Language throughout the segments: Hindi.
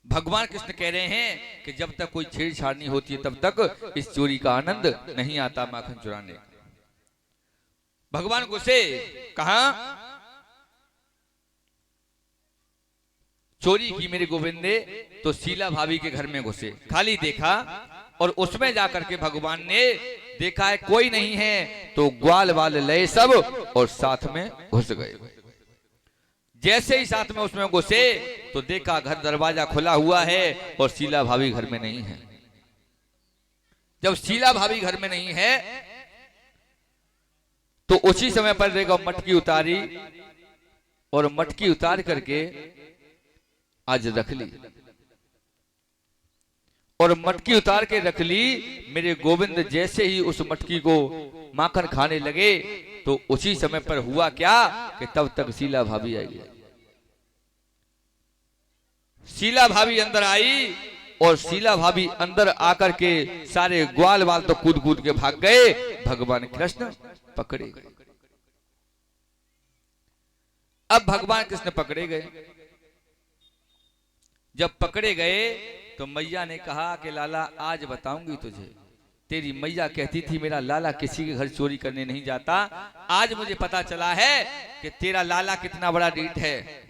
भगवान कृष्ण कह रहे हैं कि जब तक कोई छेड़छाड़ नहीं होती है तब तक इस चोरी का आनंद नहीं आता माखन चुराने। भगवान गुस्से कहा चोरी की मेरे गोविंद ने, तो शीला भाभी के घर में घुसे, खाली देखा और उसमें जाकर के भगवान ने देखा है कोई नहीं है, तो ग्वाल वाल लए सब और साथ में घुस गए। जैसे ही साथ में उसमें घुसे तो देखा घर दरवाजा खुला हुआ है और शीला भाभी घर में नहीं है। जब शीला भाभी घर में नहीं है तो उसी समय पर देखो मटकी उतारी और मटकी उतार करके आज रख ली, और मटकी उतार के रख ली। मेरे गोविंद जैसे ही उस मटकी को माखन खाने लगे तो उसी समय पर हुआ क्या कि तब तक शीला भाभी आई। शीला भाभी अंदर आई और शीला भाभी अंदर आकर के सारे ग्वाल वाल तो कूद कूद के भाग गए, भगवान कृष्ण पकड़े गए। अब भगवान कृष्ण पकड़े गए। जब पकड़े गए तो मैया ने कहा कि लाला आज बताऊंगी तुझे। तेरी मैया कहती थी मेरा लाला किसी के घर चोरी करने नहीं जाता, आज मुझे पता चला है कि तेरा लाला कितना बड़ा ढीठ है।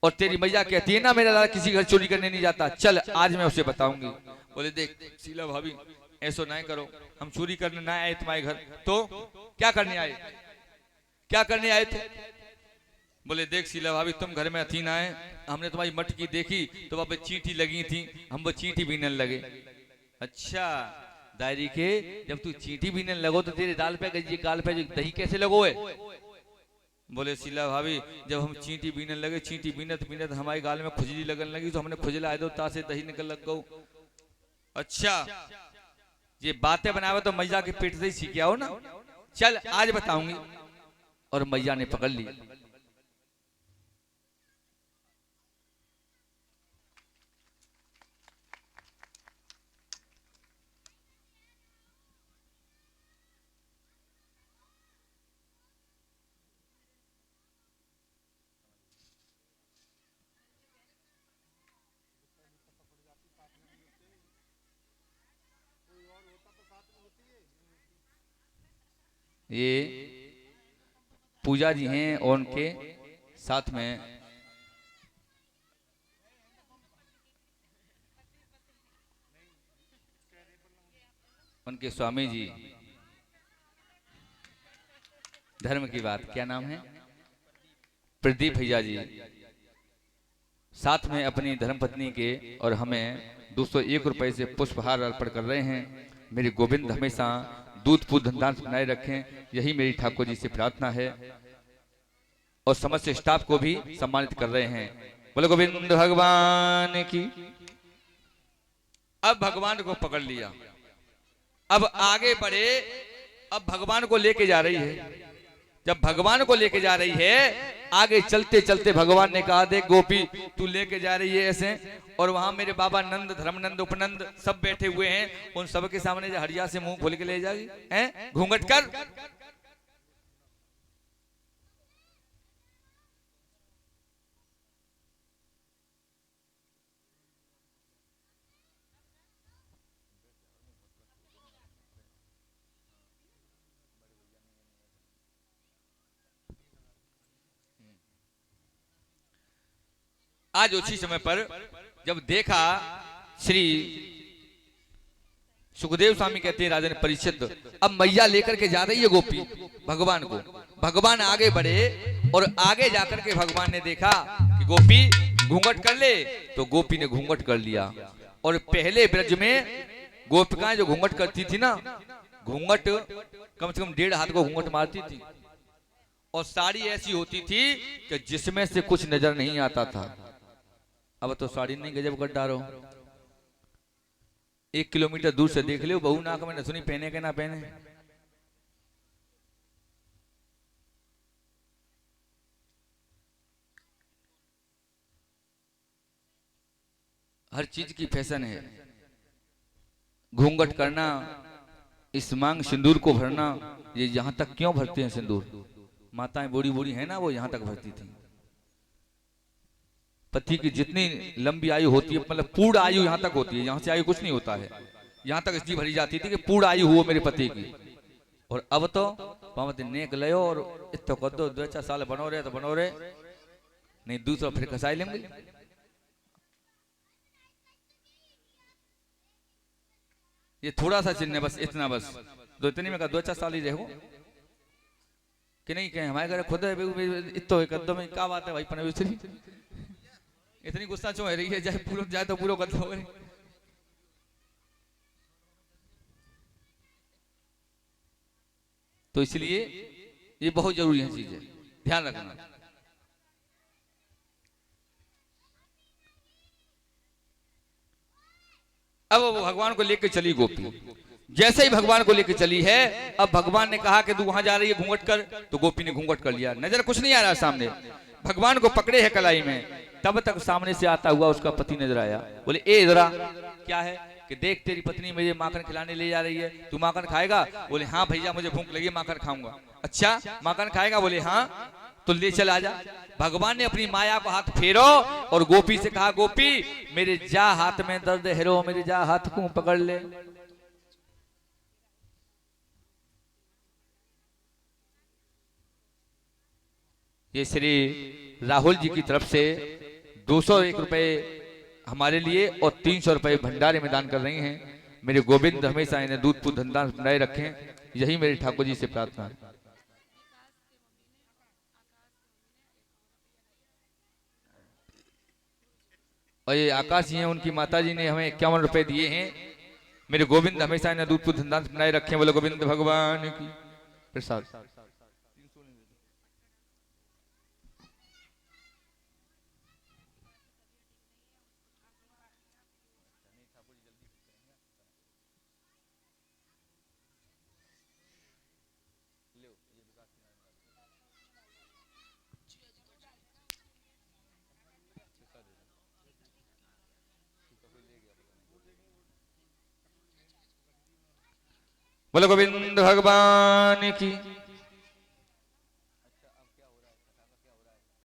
और तेरी मैया कहती है ना मेरा लाला किसी घर चोरी करने नहीं जाता, चल आज मैं उसे बताऊंगी। बोले देख शीला भाभी ऐसा ना करो, हम चोरी करने ना आए तुम्हारे घर, तो क्या करने आए, क्या करने आए थे? बोले देख शीला भाभी तुम घर में थी ना आए, हमने तुम्हारी मटकी देखी तो वहां पे चींटी लगी थी, हम वो चींटी बीनने लगे। अच्छा दायरी के जब तू चींटी बीनने लगो तो तेरे दाल पे गाल पे दही कैसे लगो है? बोले शीला भाभी जब हम चींटी बीनने लगे, चींटी बीनत बीनत हमारे गाल में खुजली लगने लगी तो हमने खुजला दो ता से दही निकल लग गो। अच्छा ये बातें बनावे तो मैया के पेट से ही सीख आओ ना, चल आज बताऊंगी। और मैया ने पकड़ ली। ये पूजा जी हैं और उनके साथ में उनके स्वामी जी। धर्म की बात क्या नाम है? प्रदीप भैया जी साथ में अपनी धर्मपत्नी के और हमें 201 रुपए से पुष्पहार अर्पण कर रहे हैं। मेरे गोविंद हमेशा दूध पूत धनदान बनाए रखें, यही मेरी ठाकुर जी से प्रार्थना है। और समस्त स्टाफ को भी सम्मानित कर रहे हैं। बोले गोविंद भगवान की। अब भगवान को पकड़ लिया, अब आगे बढ़े, अब भगवान को लेके जा रही है। जब भगवान को लेके जा रही है, आगे चलते चलते भगवान ने कहा देख गोपी तू लेके जा रही है ऐसे, और वहां मेरे बाबा नंद धर्मनंद उपनंद सब बैठे हुए हैं, उन सब के सामने हरिया से मुंह खोल के ले जाएगी हैं, घूंघट कर। आज उसी समय पर जब देखा श्री सुखदेव स्वामी कहते हैं राजन परिषद, अब मैया लेकर के जा रही है गोपी भगवान को। भगवान आगे बढ़े और आगे जाकर के भगवान ने देखा कि गोपी घूंघट कर ले, तो गोपी ने घूंघट कर लिया। और पहले ब्रज में गोपिकाएं जो घूंघट करती थी ना, घूंघट कम से कम 1.5 हाथ को घूंघट मारती थी, और साड़ी ऐसी होती थी कि जिसमें से कुछ नजर नहीं आता था। अब तो साड़ी नहीं गजब कर डालो, 1 किलोमीटर दूर से देख लो बहू नाक में नथुनी पहने के ना पहने। हर चीज की फैशन है, घूंघट करना, इस मांग सिंदूर को भरना। ये यहां तक क्यों भरते हैं सिंदूर? माताएं बूढ़ी बूढ़ी है ना, वो यहां तक भरती थी। पति की जितनी लंबी आयु होती है, मतलब पूर्ण आयु यहाँ तक होती है, यहाँ से आयु कुछ नहीं होता है, यहाँ तक इसलिए भरी जाती थी कि पूर्ण आयु हुआ मेरे पति की। और अब तो पावत नेक लयो और इतो कर दो, 2-4 साल बनो रहे तो बनो रहे, नहीं दूसरा फिर खसाई लेंगे। ये थोड़ा सा चिन्ह है बस, इतना बस, तो इतनी में का 2-4 साल ही रहो कि नहीं कहें हमारे घर खुद है इतो कद्दो में क्या बात है भाई पने इतनी गुस्सा क्यों है रही है, जाए पूरा जाए तो पूरा कद्दो हो। तो इसलिए ये बहुत जरूरी है चीजें, ध्यान रखना। अब वो भगवान को लेकर चली गोपी, जैसे ही भगवान को लेकर चली है, अब भगवान ने कहा कि तू वहां जा रही है घूंघट कर, तो गोपी ने घूंघट कर लिया, नजर कुछ नहीं आ रहा सामने, भगवान को पकड़े है कलाई में। तब तक सामने से आता हुआ उसका पति नजर आया, बोले ए जरा क्या है कि देख तेरी पत्नी मुझे माखन खिलाने ले जा रही है, तू माखन खाएगा? बोले हाँ भैया मुझे भूख लगी, माखन खाऊंगा। अच्छा माखन खाएगा? बोले हाँ, तो ले चल आजा। भगवान ने अपनी माया को हाथ फेरो और गोपी से कहा, गोपी मेरे जा हाथ में दर्द हेरो, मेरे जा हाथ को पकड़ ले। ये श्री राहुल जी की तरफ से 201 रुपए हमारे लिए और 300 रुपए भंडारे में दान कर रही हैं। मेरे गोविंद हमेशा इन्हें दूध पुत धंधा बनाए रखें, यही मेरे ठाकुर जी से प्रार्थना है। और ये आकाश जी हैं, उनकी माता जी ने हमें 51 रुपए दिए हैं। मेरे गोविंद हमेशा इन्हें दूध पुत धंधा बनाए रखें, बोले गोविंद भगवान की प्रसाद। बोले गोविंद भगवान की।